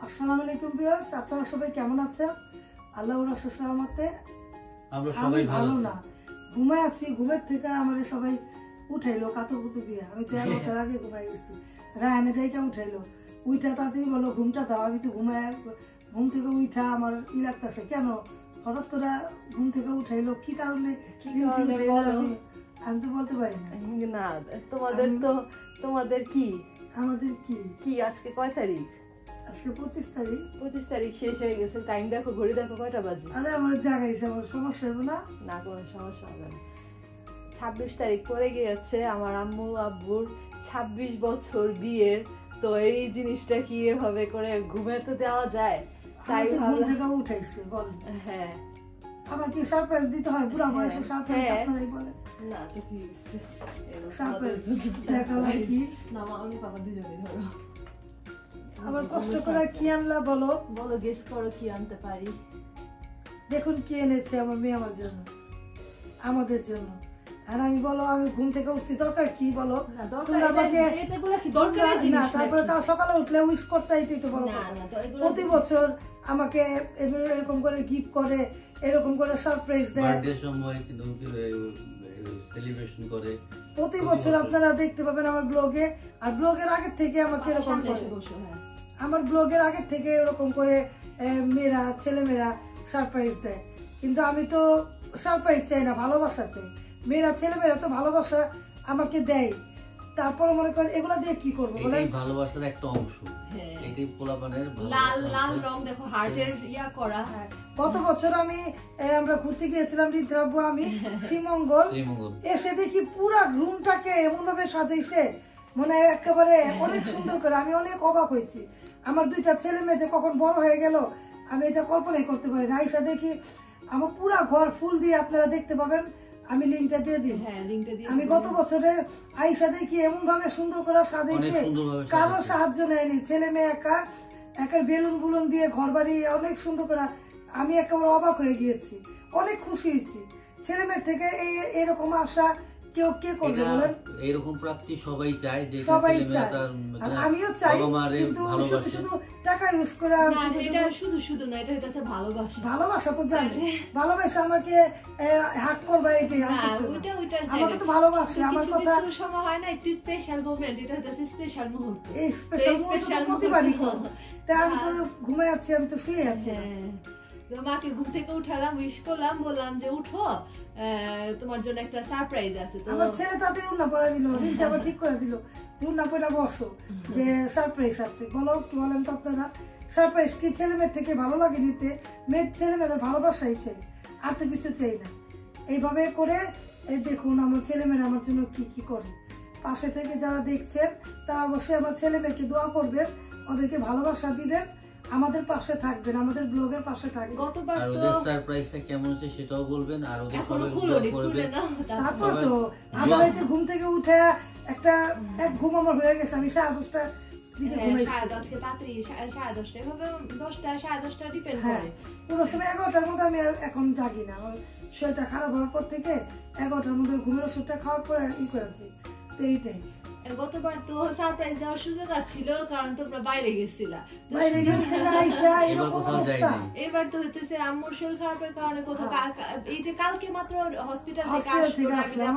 আসসালামু আলাইকুম ভিউয়ার্স, আপনারা সবাই কেমন আছেন? আল্লাহর অশেষ রহমতে আমরা সবাই ভালো না। ঘুমায় আছি, ঘুমের থেকে আমাদের সবাই উঠাইলো কাতুকুতু দিয়ে। আমি তো 11টার আগে ঘুমাই গেছি। রায়নে যাইটা উঠাইলো, উঠা তাতেই বলো ঘুমটা দাও। আমি তো ঘুমায় ঘুম থেকে উঠা আমার লাগতেছে, কেন হঠাৎ করে ঘুম থেকে উঠাইলো, কি কারণে আমি তো বলতে পারি না। তোমাদের কি আমাদের কি আজকে কয় তারিখ? আজকে 25 তারিখ। 25 তারিখ শেষ হয়ে গেছে। টাইম দেখো, ঘড়ি দেখো, কয়টা বাজে? আরে আমার জাগাইছে, আমার সমস্যা হবে না? না, কোনো সমস্যা হবে না। 26 তারিখ পরে গিয়েছে আমার আম্মু আব্বুর 26 বছর বিয়ের। তো এই জিনিসটা কি এভাবে করে ঘুমের তো দেওয়া যায়? তাই ঘুম থেকে উঠাইছে বল। হ্যাঁ, আমার কি সারপ্রাইজ দিতে হয়? বুড়া বয়সে সারপ্রাইজ আপনারাই বলেন না তো ঠিক আছে। সারপ্রাইজ দেখালা কি না, আমি বাবা দুজনেই ধরো। আবার কষ্ট করে কি আনলা বলো? বলো, গেস করো কি আনতে পারি। দেখুন কি এনেছে আমার মেয়ে আমার জন্য, আমাদের জন্য। আর আমি বলো, আমি ঘুম থেকে উঠছি, দরকার কি বলো? তোমরা আমাকে না, তারপরে তার সকালে উঠলে উইশ করতে তো বড় কথা। প্রতি বছর আমাকে এরকম করে গিফট করে, এরকম করে সারপ্রাইজ দেয়, বার্থডে সময় কিন্তু সেলিব্রেশন করে প্রতি বছর। আপনারা দেখতে পাবেন আমার ব্লগে। আর ব্লগের আগে থেকে আমাকে এরকম করে, আমার ব্লগের আগে থেকে এরকম করে মেয়েরা, ছেলে মেয়েরা সারপ্রাইজ দেয়। কিন্তু আমি তো সারপ্রাইজ চাই না, ভালোবাসা চাই। মেয়েরা, ছেলে মেয়েরা তো ভালোবাসা আমাকে দেয়। তারপরে মনে করেন এগুলা দিয়ে কি করবো বলেন? ভালোবাসার একটা অংশ, এটাই পোলাপানের লাল লাল রং দেখো, হার্টের ইয়া করা। গত বছর আমরা ঘুরতে গিয়েছিলাম রিন্দ্রাব্বু, আমি শ্রীমঙ্গল। এসে দেখি পুরা রুমটাকে এমন ভাবে সাজাইছে, মানে একেবারে অনেক সুন্দর করে। আমি অনেক অবাক হয়েছি। আমার দুইটা ছেলে মেয়ে যে কখন বড় হয়ে গেল আমি এটা কল্পনাই করতে পারি না। আইসা দেখি আমার পুরা ঘর ফুল দিয়ে, আপনারা দেখতে পাবেন, আমি লিঙ্কটা দিয়ে দিই। আমি গত বছরের আইসা দেখি এমন ভাবে সুন্দর করে সাজাইছে, কারো সাহায্য নেয়নি। ছেলে মেয়ে একা বেলুন বুলুন দিয়ে ঘর বাড়ি অনেক সুন্দর করে। আমি একেবারে অবাক হয়ে গিয়েছি, অনেক খুশি হয়েছি। ছেলে মেয়ের থেকে এরকম আশা কেউ কে করবে বলেন? এরকম প্রাপ্তি সবাই চায়, যে সবাই চায়, আমিও চাই। কিন্তু শুধু শুধু টাকা ইউজ করে এটা শুধু না, এটা হচ্ছে ভালোবাসা। ভালোবাসা তো জানি, ভালোবাসা আমাকে হাক করবে, এটাই আমাকে তো ভালোবাসে। আমার কথা সময় হয় না, একটু স্পেশাল মোমেন্ট, এটা হচ্ছে স্পেশাল মুহূর্ত। এই স্পেশাল মুহূর্ত প্রতিবারই করব। তাই আমি তো ঘুমায় আছি, আমি তো শুয়ে আছি। মাকে ঘুম থেকে উঠালাম, উইশ করলাম, বললাম যে উঠো, তোমার জন্য একটা সারপ্রাইজ আছে। তো আমার ছেলে তাতে উন্না পড়া দিল, রিন্টা আবার ঠিক করে দিল, উন্না পড়া বসো, যে সারপ্রাইজ আছে। বলো কি বলেন তো আপনারা? সারপ্রাইজ কি ছেলে মেয়ের থেকে ভালো লাগে নিতে? মেয়ের ছেলে মেয়েদের ভালোবাসাই চাই, আর তো কিছু চাই না। এইভাবে করে দেখুন আমার ছেলে মেয়েরা আমার জন্য কি কি করে। পাশে থেকে যারা দেখছেন তারা অবশ্যই আমার ছেলে মেয়েকে দোয়া করবেন, ওদেরকে ভালোবাসা দিবেন, আমাদের পাশে থাকবেন, আমাদের ব্লগের পাশে থাকবেন। গতবার তো ওদের সারপ্রাইজটা কেমন হচ্ছে সেটাও বলবেন, আর ওদের সবাই করবেন। তারপর তো আবার রাতে ঘুম থেকে উঠে এক ঘুম আমার হয়ে গেছে। আমি 10:30 দিকে ঘুমাইছি। আজকে তাড়াতাড়ি 10:30 এভাবে 10টা 10:30 ডিপেন্ড করে। পুরো সময় 11টার মধ্যে আমি এখন জাগি না। আমার শরীরটা খারাপ হওয়ার পর থেকে 11টার মধ্যে ঘুমের ওষুধটা খাওয়ার পরে করেছি। তো এইটাই। গতবার তো সারপ্রাইজ দেওয়ার সুযোগ ছিল, কারণ তোমরা বাইরে গেছিলা। এবার তো হইতেছে আম্মুর শরীর খারাপের কারণে কোথাও, এই যে কালকে মাত্র হসপিটাল থেকে আসলাম,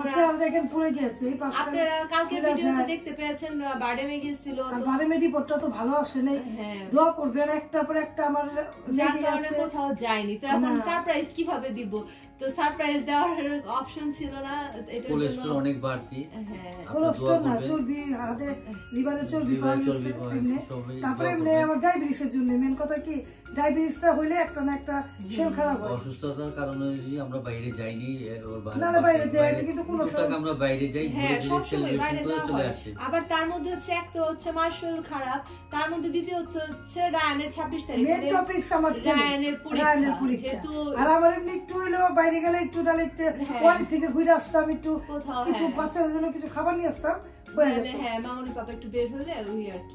আপনারা কালকে ভিডিওতে দেখতে পেয়েছেন বারডেমে গিয়েছিল। বারডেমে রিপোর্টটা তো ভালো আসে নাই, দোয়া করবেন। একটার পর একটা আমার যার কারণে কোথাও যায়নি। তো এখন সারপ্রাইজ কিভাবে দিব? তো সারপ্রাইজ দেওয়ার অপশন ছিল না, এটার জন্য কোলেস্টেরল অনেক বাড়তি। কোলেস্টেরল না, চর্বি, হাড়ে লিভারে চর্বি পাওয়া গেছে। তারপরে এমনি আমার ডায়াবেটিসের জন্য, মেন কথা কি ডায়াবেটিসটা হইলে একটা না একটা শরীর খারাপ হয়। অসুস্থতার কারণে আমরা বাইরে যাইনি, না বাইরে যাইনি, কিন্তু কোনো সময় আমরা বাইরে যাই, সবসময় বাইরে যাওয়া হয়। আবার তার মধ্যে হচ্ছে এক তো হচ্ছে মার শরীর খারাপ, তার মধ্যে দ্বিতীয় হচ্ছে রায়ানের 26 তারিখ মেন টপিকস আমার রায়ানের পরীক্ষা। আর আমার এমনি একটু হইলো বাইরে গেলে একটু ডালে ওয়ারি থেকে ঘুরে আসতাম, একটু কিছু বাচ্চাদের জন্য কিছু খাবার নিয়ে আসতাম।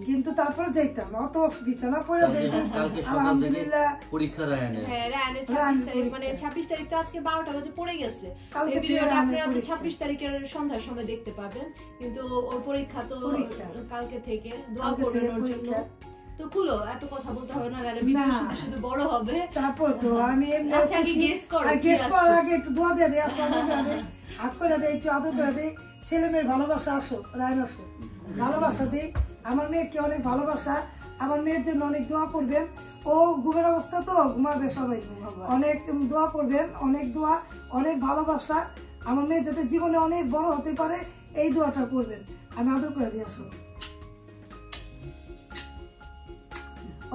কিন্তু তারপরে যাইতাম, অত বিছানা পড়ে যাইতাম। আলহামদুলিল্লাহ পরীক্ষা রায়ানের 26 তারিখ, মানে 26 তারিখ তো আজকে 12টা বাজে পড়ে গেছে। এই ভিডিওটা আপনারা 26 তারিখের সন্ধ্যার সময় দেখতে পাবেন। কিন্তু ওর পরীক্ষা তো কালকে থেকে, দোয়া করবেন ওর জন্য। তো খুলো, এত কথা বলতে হবে না, নাহলে ভিডিও শুধু বড় হবে। তারপর তো আমি এমনি আচ্ছা আগে গেস করো, গেস করার আগে একটু দোয়া দিয়ে দেই, আসসালামু আলাইকুম, হাত করে দেই, একটু আদর করে দেই। ছেলে মেয়ের ভালোবাসা আসো, রায়ন আসো, ভালোবাসা দিই। আমার মেয়েকে অনেক ভালোবাসা, আমার মেয়ের জন্য অনেক দোয়া করবেন। ও ঘুমের অবস্থা তো ঘুমাবে, সবাই অনেক দোয়া করবেন, অনেক দোয়া, অনেক ভালোবাসা। আমার মেয়ে যাতে জীবনে অনেক বড় হতে পারে এই দোয়াটা করবেন। আমি আদর করে দিয়ে আসো,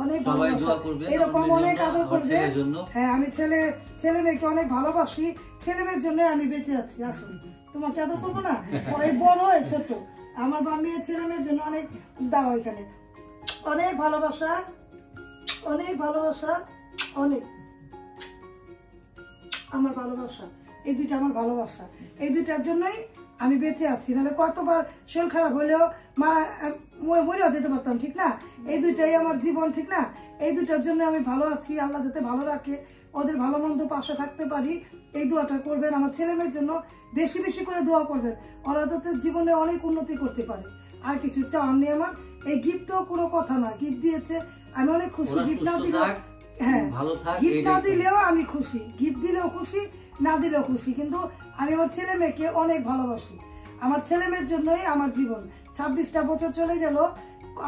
অনেক ভালোবাসা, এরকম অনেক আদর করবে। হ্যাঁ, আমি ছেলে মেয়েকে অনেক ভালোবাসি, ছেলে মেয়ের জন্য আমি বেঁচে আছি। আসো, তোমাকে আদর করবো না? ওই বড় হয় ছোট, আমার মেয়ে ছেলে মেয়ের জন্য অনেক দাঁড়াও, এখানে অনেক ভালোবাসা, অনেক ভালোবাসা, অনেক আমার ভালোবাসা। এই দুইটা আমার ভালোবাসা, এই দুইটার জন্যই আমি বেঁচে আছি। নাহলে কতবার শরীর খারাপ হলেও মরেও যেতে পারতাম, ঠিক না? এই দুইটাই আমার জীবন, ঠিক না? এই দুইটার জন্য আমি ভালো আছি। আল্লাহ যাতে ভালো রাখে, ওদের ভালো মন্দ পাশে থাকতে পারি, এই দোয়াটা করবেন। আমার ছেলে মেয়ের জন্য বেশি বেশি করে দোয়া করবেন, ওরা যাতে জীবনে অনেক উন্নতি করতে পারে। আর কিছু চাওয়ার নেই আমার। এই গিফটও কোনো কথা না, গিফট দিয়েছে আমি অনেক খুশি। গিফট না দিলেও, হ্যাঁ, গিফট না দিলেও আমি খুশি, গিফট দিলেও খুশি, না দিলেও খুশি। কিন্তু আমি আমার ছেলে মেয়েকে অনেক ভালোবাসি। আমার ছেলে মেয়ের জন্যই আমার জীবন। 26টা বছর চলে গেল,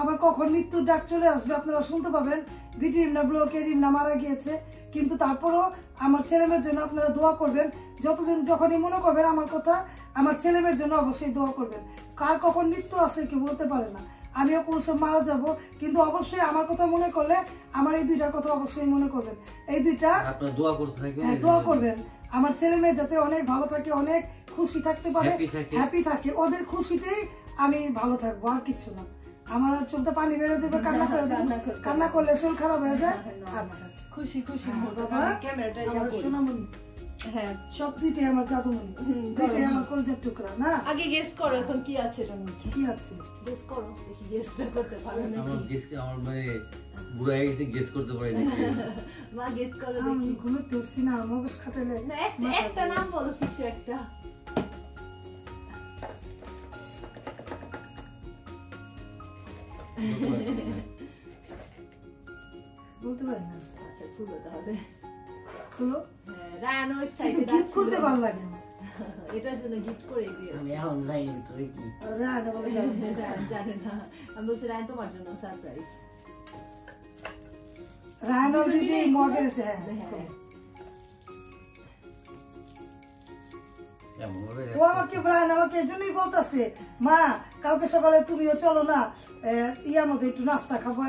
আবার কখন মৃত্যুর ডাক চলে আসবে আপনারা শুনতে পাবেন। বিটি রিমনা ব্লকে রিমনা মারা গিয়েছে, কিন্তু তারপরও আমার ছেলে মেয়ের জন্য আপনারা দোয়া করবেন। যতদিন যখনই মনে করবেন আমার কথা, আমার ছেলে মেয়ের জন্য অবশ্যই দোয়া করবেন। কার কখন মৃত্যু আসে কেউ বলতে পারে না, আমিও কোন সব মারা যাব, কিন্তু অবশ্যই আমার কথা মনে করলে আমার এই দুইটার কথা অবশ্যই মনে করবেন। এই দুইটা দোয়া করতে থাকবেন, হ্যাঁ, দোয়া করবেন। আমার ছেলে মেয়ে যাতে অনেক ভালো থাকে, অনেক খুশি থাকতে পারে, হ্যাপি থাকে, ওদের খুশিতেই আমি ভালো থাকবো, আর কিছু না। আমার চোখটা পানি বেড়ে যাবে, কান্না করে দেবো, কান্না করলে শরীর খারাপ হয়ে যায়। আচ্ছা, খুশি খুশি সোনামণি, হ্যাঁ, সব দুইটাই আমার জাদুমণি, দুইটাই আমার কলেজের টুকরা। না, আগে গেস করো এখন কি আছে এটার মধ্যে, কি আছে গেস করো, দেখি গেসটা করতে পারো নাকি। আমার মানে বুড়া হয়ে গেছে, গেস করতে পারি না। মা গেস করো দেখি। আমি ঘুমোতে উঠছি না, মগজ খাটাইলে। না, একটা নাম বলো, কিছু একটা। বলতে পারি না। আচ্ছা, খুলো তাহলে, খুলো। রায়ানও এক্সাইটেড আছে, খুলতে ভালো লাগে না, এটার জন্য গিফট করে দিয়েছি। আমি এখন জানি তো কি রায়ান বলে জানে না, আমি বলছি রায়ান তোমার জন্য সারপ্রাইজ। রায়ান অলরেডি মগের আছে। হ্যাঁ, ও আমাকে রায়ান আমাকে এজন্যই বলতেছে, মা কালকে সকালে তুমিও চলো না, ইয়ার মধ্যে একটু নাস্তা খাবো,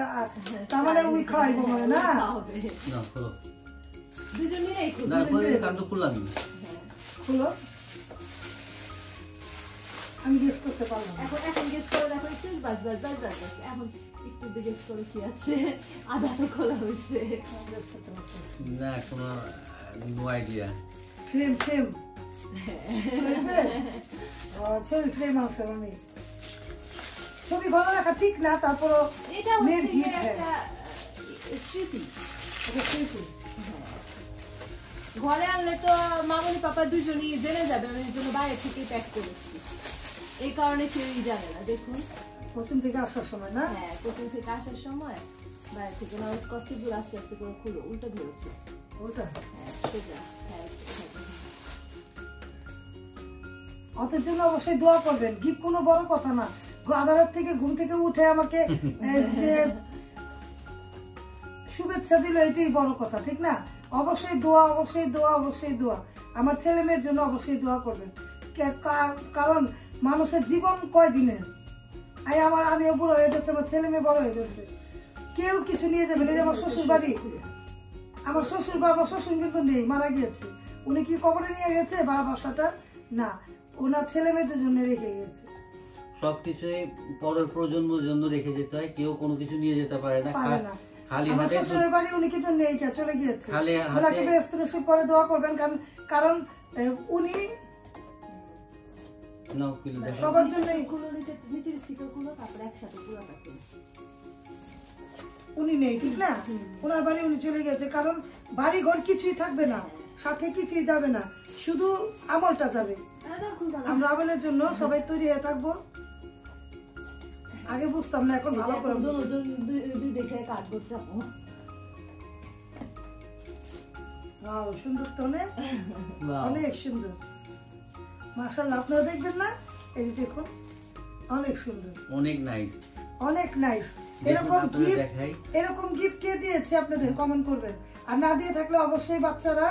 তার মানে ওই খাওয়াইবো মানে। না, দুজনেই খুলো, আমি গেস করতে পারলাম। এখন গেস করো, দেখো একটু বাস বাস বাস বাস বাস, এখন একটু গেস করো কি আছে। আধা তো খোলা হয়েছে না, কোনো নো আইডিয়া। ফ্রেম ফ্রেম ছবি ফ্রেম আছে। আমি ছবি ভালো রাখা ঠিক না, তারপরও এটা হচ্ছে একটা স্মৃতি। ঘরে আনলে তো মামনি পাপা দুজনই জেনে যাবে, আমি জন্য বাইরে থেকে প্যাক করেছি, এই কারণে কেউই জানে না। দেখুন, পশ্চিম থেকে আসার সময় না, হ্যাঁ, পশ্চিম থেকে আসার সময় বাইরে থেকে না, কষ্ট গুলো আস্তে আস্তে করে খুলো, উল্টা ধরেছে ওটা। হ্যাঁ, সোজা, হ্যাঁ, ওদের জন্য অবশ্যই দোয়া করবেন। গিফট কোনো বড় কথা না, আদালত থেকে ঘুম থেকে উঠে আমাকে শুভেচ্ছা দিল, এটাই বড় কথা, ঠিক না? অবশ্যই দোয়া, অবশ্যই দোয়া, অবশ্যই দোয়া। আমার ছেলে মেয়ের জন্য অবশ্যই দোয়া করবেন, কারণ মানুষের জীবন কয়দিনের। আমিও বুড়ো হয়ে যাচ্ছে, আমার ছেলে মেয়ে বড় হয়ে যাচ্ছে, কেউ কিছু নিয়ে যাবে না। আমার শ্বশুর বাড়ি, আমার শ্বশুর কিন্তু নেই, মারা গিয়েছে। উনি কি কবরে নিয়ে গেছে বাসাটা? না, ওনার ছেলে মেয়েদের জন্য রেখে গেছে। সবকিছুই পরের প্রজন্মের জন্য রেখে যেতে হয়, কেউ কোনো কিছু নিয়ে যেতে পারে না। আমার শ্বশুরের বাড়ি উনি কিন্তু নেই, চলে গিয়েছে। ওনাকে ব্যস্ত নসিব করে দোয়া করবেন, কারণ উনি সবার জন্য উনি নেই, ঠিক না? ওনার বাড়ি উনি চলে গেছে, কারণ বাড়ি ঘর কিছুই থাকবে না, সাথে কিছুই যাবে না, শুধু আমলটা যাবে। আমরা আমলের জন্য সবাই তৈরি হয়ে থাকবো। আগে বুঝতাম না, এখন ভালো করে দেখে কার্ডবোর্ড চাপো। ওয়াও, সুন্দর তো অনেক, অনেক সুন্দর মাশাআল্লাহ। আপনারা দেখবেন না, এই দেখুন অনেক সুন্দর, অনেক নাইস, অনেক নাইস। এরকম গিফট কে দিয়েছে আপনাদের কমেন্ট করবেন, আর না দিয়ে থাকলে অবশ্যই বাচ্চারা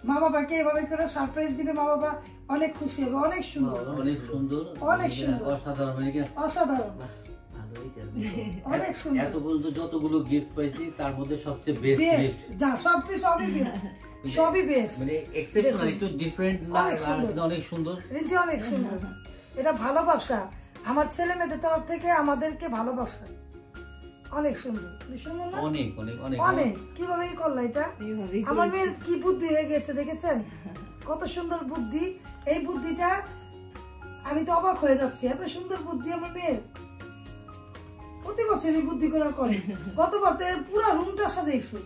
মা বাবাকে এভাবে করে সারপ্রাইজ দিবে, মা বাবা অনেক খুশি হবে। অনেক সুন্দর, অনেক সুন্দর, অনেক সুন্দর, অসাধারণ, অসাধারণ, অনেক সুন্দর। এত পর্যন্ত যতগুলো গিফট পাইছি তার মধ্যে সবচেয়ে বেস্ট গিফট, যা সবই বেস্ট, সবই বেস্ট, মানে এক্সেপশনাল, একটু ডিফারেন্ট না, অনেক সুন্দর, অনেক সুন্দর। এটা ভালোবাসা, আমার ছেলে মেয়েদের তরফ থেকে আমাদেরকে ভালোবাসা, অনেক সুন্দর, অনেক অনেক অনেক অনেক। কিভাবে করলা এটা? আমার মেয়ের কি বুদ্ধি হয়ে গেছে দেখেছেন, কত সুন্দর বুদ্ধি। এই বুদ্ধিটা আমি তো অবাক হয়ে যাচ্ছি, এত সুন্দর বুদ্ধি আমার মেয়ের। প্রতি বছরই বুদ্ধি করে করে, গতবার তো পুরো রুমটা সাজাইছে।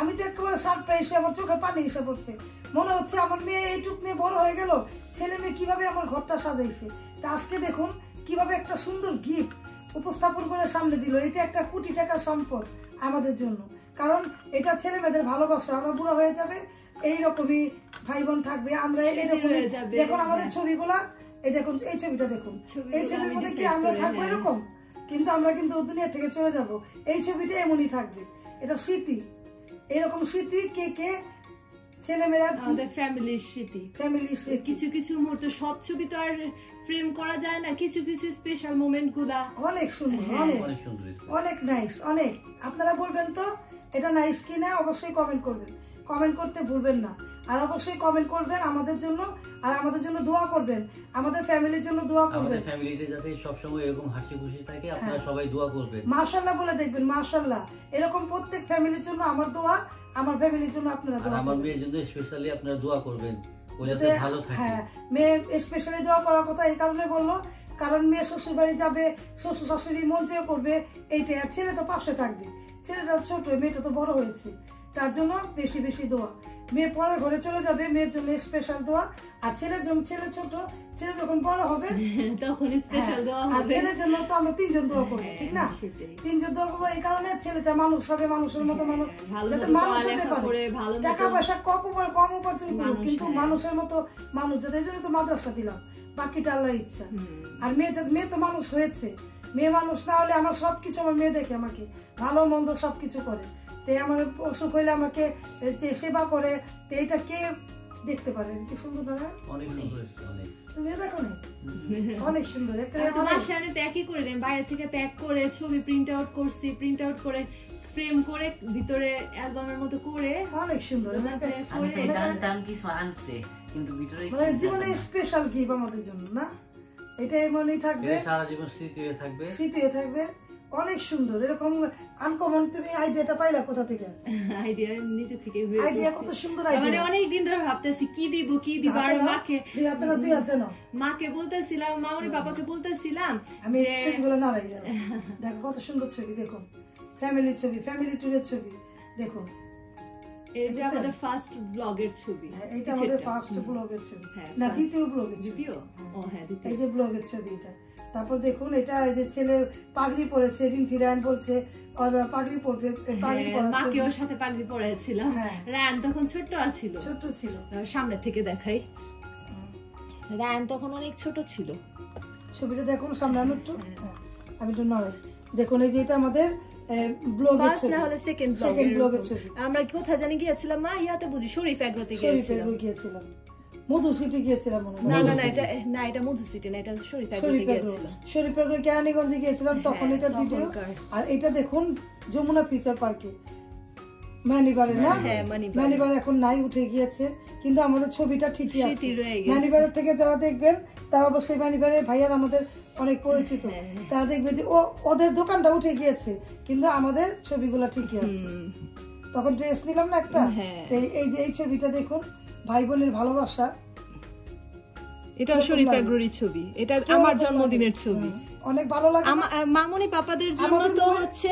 আমি তো একেবারে সারপ্রাইজ, আমার চোখে পানি এসে পড়ছে। মনে হচ্ছে আমার মেয়ে এইটুক মেয়ে বড় হয়ে গেল, ছেলে মেয়ে কিভাবে আমার ঘরটা সাজাইছে। তা আজকে দেখুন কিভাবে একটা সুন্দর গিফট উপস্থাপন করে সামনে দিল। এটা একটা কোটি টাকার সম্পদ আমাদের জন্য, কারণ এটা ছেলে মেয়েদের ভালোবাসা। আমরা বুড়া হয়ে যাবে, এইরকমই ভাই বোন থাকবে, আমরা এরকমই। দেখুন আমাদের ছবিগুলা, এই দেখুন এই ছবিটা দেখুন, এই ছবির মধ্যে কি আমরা থাকবো এরকম, কিন্তু আমরা কিন্তু দুনিয়া থেকে চলে যাব। এই ছবিটা এমনই থাকবে, এটা স্মৃতি। এরকম স্মৃতি কে কে ছেলেমেয়েরা, আমাদের ফ্যামিলির স্মৃতি, কিছু কিছু মুহূর্ত, সব ছবি তো আর ফ্রেম করা যায় না, কিছু কিছু স্পেশাল মোমেন্ট গুলা অনেক সুন্দর, অনেক নাইস, অনেক। আপনারা বলবেন তো এটা নাইস কিনা, অবশ্যই কমেন্ট করবেন, কমেন্ট করতে ভুলবেন না। আর অবশ্যই কমেন্ট করবেন আমাদের জন্য, আর আমাদের জন্য দোয়া করবেন, আমাদের ফ্যামিলির জন্য দোয়া করবেন, আমাদের ফ্যামিলিতে যাতে সব সময় এরকম হাসি খুশি থাকে। আপনারা সবাই দোয়া করবেন, মাশাআল্লাহ বলে দেখবেন, মাশাআল্লাহ। এরকম প্রত্যেক ফ্যামিলির জন্য আমার দোয়া, আমার ফ্যামিলির জন্য আপনারা দোয়া করবেন। আমার মেয়ের জন্য স্পেশালি আপনারা দোয়া করবেন, ও যাতে ভালো থাকে। হ্যাঁ, মেয়ে স্পেশালি দোয়া করার কথা এই কারণে বললো, কারণ মেয়ে শ্বশুর বাড়ি যাবে, শ্বশুর শাশুড়ি মন চেয়ে করবে এইটাই। আর ছেলে তো পাশে থাকবে, ছেলেটা ছোট, মেয়েটা তো বড় হয়েছে, তার জন্য বেশি বেশি দোয়া। মেয়ে পরে ঘরে চলে যাবে, মেয়ের জন্য স্পেশাল দোয়া। আর ছেলের জন্য, ছেলে ছোট, ছেলে যখন বড় হবে তখন স্পেশাল দোয়া হবে। আর ছেলের জন্য তো আমরা তিনজন দোয়া করবো, ঠিক না? তিনজন দোয়া করবো এই কারণে, ছেলেটা মানুষ হবে, মানুষের মতো মানুষ, যাতে মানুষ হতে পারে, টাকা পয়সা কম উপার্জন করুক, কিন্তু মানুষের মতো মানুষ যাতে। এই জন্য তো মাদ্রাসা দিলাম, বাকিটা আল্লাহর ইচ্ছা। আর মেয়ে তো মানুষ হয়েছে, মেয়ে মানুষ না হলে আমার সবকিছু, আমার মেয়ে দেখে আমাকে ভালো মন্দ সবকিছু করে। তো আমার অসুখ হইলে আমাকে সেবা করে, তো এটা কে দেখতে পারে? কি সুন্দর না? অনেক সুন্দর, তুমি দেখো না, অনেক সুন্দর। প্যাকই করে দেন, বাইরে থেকে প্যাক করে ছবি প্রিন্ট আউট করছি, প্রিন্ট আউট করে ফ্রেম করে ভিতরে অ্যালবামের মতো করে অনেক সুন্দর। কিছু আনছে কিন্তু ভিতরে জীবনে স্পেশাল গিফট আমাদের জন্য না, এটা এমনই থাকবে, সারা জীবন স্মৃতি হয়ে থাকবে, স্মৃতি হয়ে থাকবে। অনেক সুন্দর। এরকম আনকমন তুমি আইডিয়াটা পাইলা কোথা থেকে? আইডিয়া নিজে থেকে, আইডিয়া কত সুন্দর আইডিয়া। মানে অনেক দিন ধরে ভাবতেছি কি দিব কি দিব, আর মাকে বলতেছিলাম, মামনি বাবাকে বলতেছিলাম আমি ছবিগুলো নাড়াই যাবো। দেখো কত সুন্দর ছবি, দেখুন ফ্যামিলির ছবি, ফ্যামিলি ট্যুরের ছবি। দেখুন এটা আমাদের ফার্স্ট ব্লগের ছবি, এটা আমাদের ফার্স্ট ব্লগের ছবি, না দ্বিতীয় ব্লগের ছবি, দ্বিতীয়। ও হ্যাঁ, দ্বিতীয়। এই যে ব্লগের ছবি এটা। তারপর দেখুন এটা এই যে ছেলে পাগড়ি পরেছে, রিন্থি রায়ন বলছে পাগড়ি পরবে, পাগড়ি পরা, মাকে ওর সাথে পাগড়ি পরাইছিলাম। রায়ন তখন ছোট ছিল, সামনে থেকে দেখাই, রায়ন তখন অনেক ছোট ছিল। ছবিটা দেখুন সামনে, আমি একটু আমি একটু নড়াই। দেখুন এই যে এটা আমাদের ব্লগের ছবি, না হলে সেকেন্ড ব্লগের ছবি। আমরা কোথায় জানি গিয়েছিলাম, মা ইয়াতে বুঝি শরীফ এগ্রোতে গিয়েছিলাম, মধু সিটি গিয়েছিলাম। না এটা মধু সিটি না, এটা শরীফ এগ্রোতে গিয়েছিলাম, শরীফ এগ্রো কেরানীগঞ্জে গিয়েছিলাম তখন এটা ভিডিও। আর এটা দেখুন যমুনা ফিচার পার্কে, মানিবারে না, মানিবার এখন নাই, উঠে গিয়েছে, কিন্তু আমাদের ছবিটা ঠিকই আছে। মানিবারের থেকে যারা দেখবেন তারা অবশ্যই, মানিবারের ভাইয়ার আমাদের অনেক পরিচিত, তারা দেখবে যে ওদের দোকানটা উঠে গিয়েছে কিন্তু আমাদের ছবিগুলা ঠিকই আছে। তখন ড্রেস নিলাম না একটা, এই যে এই ছবিটা দেখুন, ভাই বোনের ভালোবাসা। এটা শরীফ এগ্রোর ছবি, এটা আমার জন্মদিনের ছবি, অনেক ভালো লাগে। মামনি পাপাদের জন্য তো হচ্ছে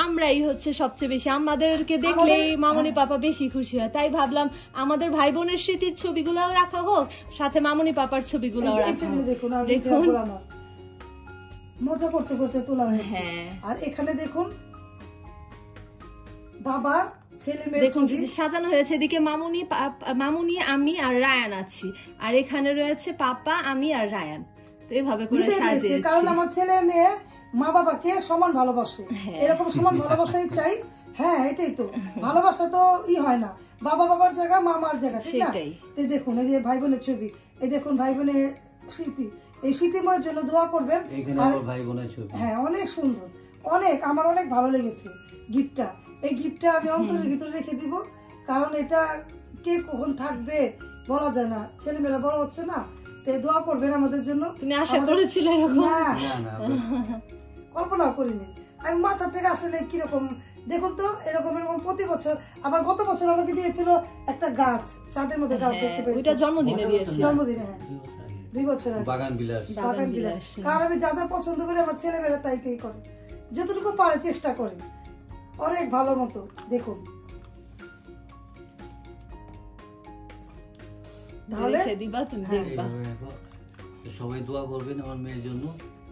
আমরাই হচ্ছে সবচেয়ে বেশি, আমাদেরকে দেখলেই মামনি পাপা বেশি খুশি হয়, তাই ভাবলাম আমাদের ভাই বোনের স্মৃতির ছবিগুলোও রাখা হোক, সাথে মামনি পাপার ছবিগুলোও রাখা হোক। দেখুন মজা করতে করতে তোলা হয়েছে। আর এখানে দেখুন বাবা ছেলে মেয়ে দেখুন সাজানো হয়েছে, এদিকে মামুনি আমি আর রায়ান আছি, আর এখানে রয়েছে পাপা আমি আর রায়ান। তো এইভাবে করে সাজিয়েছি, কারণ আমার ছেলে মেয়ে মা বাবাকে সমান ভালোবাসে, এরকম সমান ভালোবাসাই চাই। হ্যাঁ এটাই তো ভালোবাসা, তো হয় না বাবা বাবার জায়গা মা মার জায়গা, ঠিক না? এই দেখুন এই যে ভাই বোনের ছবি, এই দেখুন ভাই বোনের স্মৃতি, এই স্মৃতিময়ের জন্য দোয়া করবেন। ভাই বোনের ছবি, হ্যাঁ অনেক সুন্দর, অনেক আমার অনেক ভালো লেগেছে গিফটটা। এই গিফটটা আমি অন্তরের ভিতরে রেখে দিব, কারণ এটা কে কখন থাকবে বলা যায় না, ছেলেমেয়েরা বড় হচ্ছে না, দোয়া করবেন আমাদের জন্য। তুমি আশা করেছিলে এরকম? কল্পনা করিনি আমি, মাথা থেকে আসলে কিরকম দেখুন তো, এরকম এরকম প্রতি বছর। আবার গত বছর আমাকে দিয়েছিল একটা গাছ, ছাদের মধ্যে গাছ দেখতে পেয়েছি, ওইটা জন্মদিনে দিয়েছি, জন্মদিনে, হ্যাঁ 2 বছর আগে। বাগান বিলাস, কারণ আমি যা যা পছন্দ করি আমার ছেলেমেয়েরা তাই করে, যতটুকু পারে চেষ্টা করে, অনেক ভালো মতো। দেখুন তাহলে সবাই দোয়া করবেন আমার মেয়ের জন্য,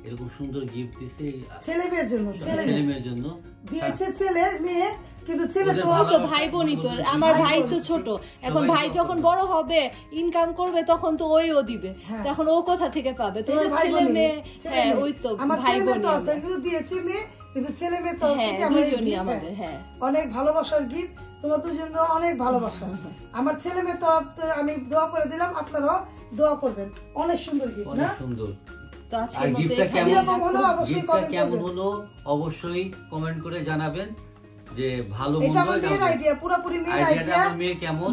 এরকম সুন্দর গিফট দিছে ছেলে মেয়ের জন্য, ছেলে মেয়ের জন্য দিয়েছে, ছেলে মেয়ে, কিন্তু ছেলে তো ভাই বোনই তো, আমার ভাই তো ছোট, এখন ভাই যখন বড় হবে ইনকাম করবে তখন তো ওইও দিবে, তখন ও কোথা থেকে পাবে? তো ছেলে মেয়ে, হ্যাঁ ওই তো ভাই বোন দিয়েছে মেয়ে, কিন্তু ছেলে মেয়ের তরফ থেকে দুজনই আমাদের অনেক ভালোবাসার গিফট, তোমাদের জন্য অনেক ভালোবাসা। আমার ছেলে মেয়ের তরফ আমি দোয়া করে দিলাম, আপনারাও দোয়া করবেন। অনেক সুন্দর গিফট না? সুন্দর। তো আজকে কেমন হলো অবশ্যই কমেন্ট করে জানাবেন, যে ভালো এটা আমার মেয়ের আইডিয়া, পুরোপুরি মেয়ের আইডিয়া। মেয়ে কেমন,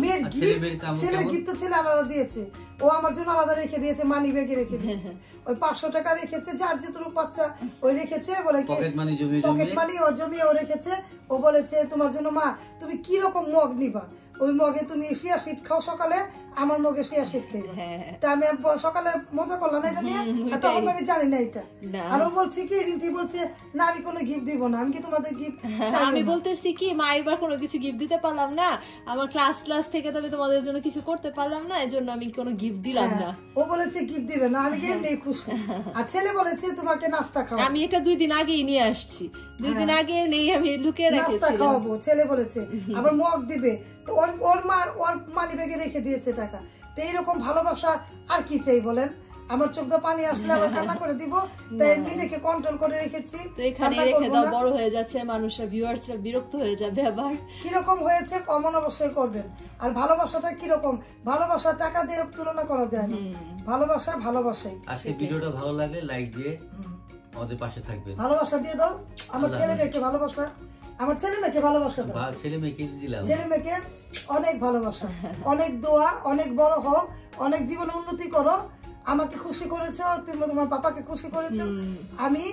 ছেলের গিফট তো ছেলে আলাদা দিয়েছে, ও আমার জন্য আলাদা রেখে দিয়েছে, মানি ব্যাগে রেখে দিয়েছে, ওই 500 টাকা রেখেছে, যার যেটুকু বাচ্চা ওই রেখেছে, বলে কি পকেট মানি ও জমিয়ে ও রেখেছে। ও বলেছে তোমার জন্য মা তুমি কি রকম মগ নিবা, ওই মগে তুমি শিয়া শীত খাও সকালে, আমার মগে শিয়া শীত খাইবা। তা আমি সকালে মজা করলাম এটা নিয়ে, তখন আমি জানি না এটা। আর ও বলছে কি, রিন্তি বলছে না আমি কোনো গিফট দিব না, আমি কি তোমাদের গিফট, আমি বলতেছি কি মা এবার কোনো কিছু গিফট দিতে পারলাম না, আমার ক্লাস থেকে তবে তোমাদের জন্য কিছু করতে পারলাম না, এজন্য আমি কোনো গিফট দিলাম না। ও বলেছে গিফট দিবে না, আমি এমনি খুশি। আর ছেলে বলেছে তোমাকে নাস্তা খাওয়াবো, আমি এটা 2 দিন আগেই নিয়ে আসছি, 2 দিন আগে নেই আমি লুকিয়ে রেখেছি, নাস্তা খাওয়াবো ছেলে বলেছে, আবার মগ দিবে, তো ওর মানি ব্যাগে রেখে দিয়েছে টাকা। তো এইরকম ভালোবাসা আর কি চাই বলেন? আমার চোখ দিয়ে পানি আসলে আবার কান্না করে দিব, তাই নিজেকে কন্ট্রোল করে রেখেছি। তো এখানে রেখে দাও, বড় হয়ে যাচ্ছে মানুষের, ভিউয়ার্সরা বিরক্ত হয়ে যাবে আবার। কিরকম হয়েছে কমন অবশ্যই করবেন। আর ভালোবাসাটা কিরকম, ভালোবাসা টাকা দিয়ে তুলনা করা যায় না, ভালোবাসা ভালোবাসাই। আজকে ভিডিওটা ভালো লাগলে লাইক দিয়ে আমাদের পাশে থাকবেন, ভালোবাসা দিয়ে দাও। আমার ছেলে মেয়েকে ভালোবাসা, আমার ছেলে মেয়েকে ভালোবাসা দাও, ছেলে মেয়েকে দিলাম, ছেলে মেয়েকে অনেক ভালোবাসা, অনেক দোয়া, অনেক বড় হও, অনেক জীবনে উন্নতি করো। আমাকে খুশি করেছো, তুমি তোমার পাপাকে খুশি করেছো, আমি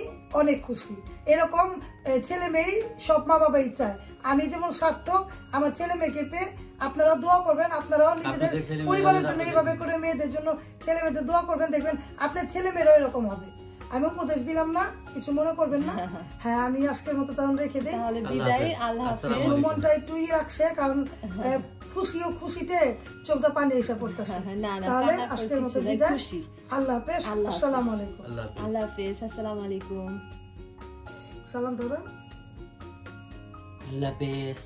অনেক খুশি। এরকম ছেলে মেয়ে সব মা বাবাই চায়। আমি যেমন সার্থক, আমার ছেলে মেয়েকে পেয়ে আপনারা দোয়া করবেন, আপনারাও নিজেদের পরিবারের জন্য এইভাবে করে মেয়েদের জন্য ছেলে মেয়েদের দোয়া করবেন, দেখবেন আপনার ছেলে মেয়েরাও এরকম হবে। আমি উপদেশ দিলাম না, কিছু মনে করবেন না। হ্যাঁ আমি আজকের মতো তখন রেখে দিই, মনটা একটু রাখছে, কারণ খুশিতে চোখটা পানি এসে পড়তেছে। তাহলে আজকের মতো বিদায়, আল্লাহ হাফেজ, আসসালামু আলাইকুম। আল্লাহ হাফেজ, আসসালামু আলাইকুম। সালাম ধরো, আল্লাহ হাফেজ।